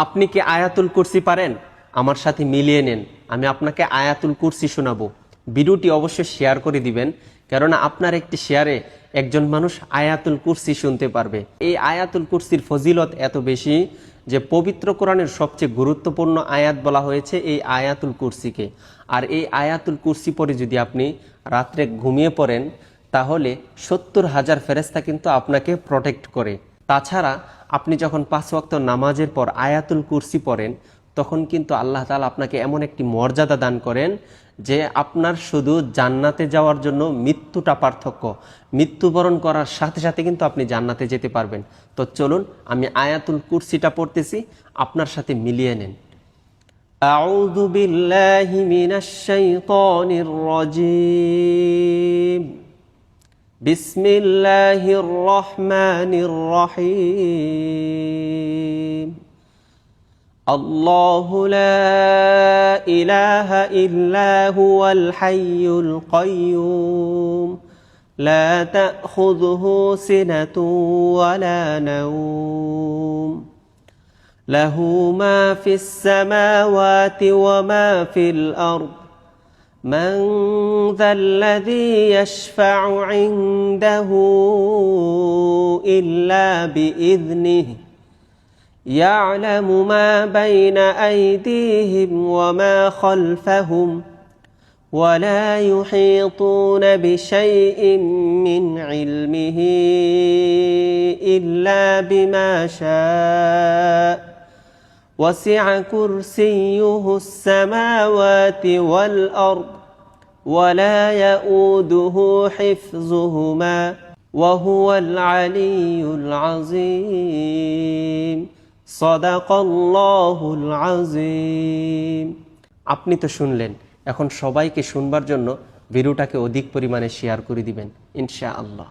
আপনি কি আয়াতুল কুরসি পারেন? আমার সাথে মিলিয়ে নেন, আমি আপনাকে আয়াতুল কুরসি শোনাবো। ভিডিওটি অবশ্যই শেয়ার করে দিবেন, কেননা আপনার একটি শেয়ারে একজন মানুষ আয়াতুল কুরসি শুনতে পারবে। এই আয়াতুল কুরসির ফজিলত এত বেশি যে পবিত্র কোরআনের সবচেয়ে গুরুত্বপূর্ণ আয়াত বলা হয়েছে এই আয়াতুল কুরসিকে। আর এই আয়াতুল কুরসি পরে যদি আপনি রাত্রে ঘুমিয়ে পড়েন, তাহলে 70,000 ফেরেশতা কিন্তু আপনাকে প্রটেক্ট করে। তাছাড়া আপনি যখন 5 ওয়াক্ত নামাজের পর আয়াতুল কুরসি পড়েন, তখন কিন্তু আল্লাহ তাআলা আপনাকে এমন একটি মর্যাদা দান করেন যে আপনার শুধু জান্নাতে যাওয়ার জন্য মৃত্যুটা পার্থক্য। মৃত্যুবরণ করার সাথে সাথে কিন্তু আপনি জান্নাতে যেতে পারবেন। তো চলুন আমি আয়াতুল কুরসিটা পড়তেছি, আপনার সাথে মিলিয়ে নেন। আউযু বিল্লাহি মিনাশ শাইতানির রাজীম। বিসমিল্লাহির রহমানির রহিম। আল্লাহু লা ইলাহা ইল্লা হুয়াল হাইয়ুল কাইয়্যুম লা তাখুযুহু সিনাতুন ওয়া লা নাওম লাহু মা ফিস সামাওয়াতি ওয়া মা ফিল আরদ من ذا الذي يشفع عنده إلا بإذنه يعلم ما بين أيديهم وما خلفهم ولا يحيطون بشيء من علمه إلا بما شاء وسع كرسيه السماوات والأرض ولا يؤوده حفظهما وهو العلي العظيم صدق الله العظيم। আপনি তো শুনলেন, এখন সবাইকে শুনবার জন্য ভিডিওটাকে অধিক পরিমাণে শেয়ার করে দিবেন ইনশাআল্লাহ।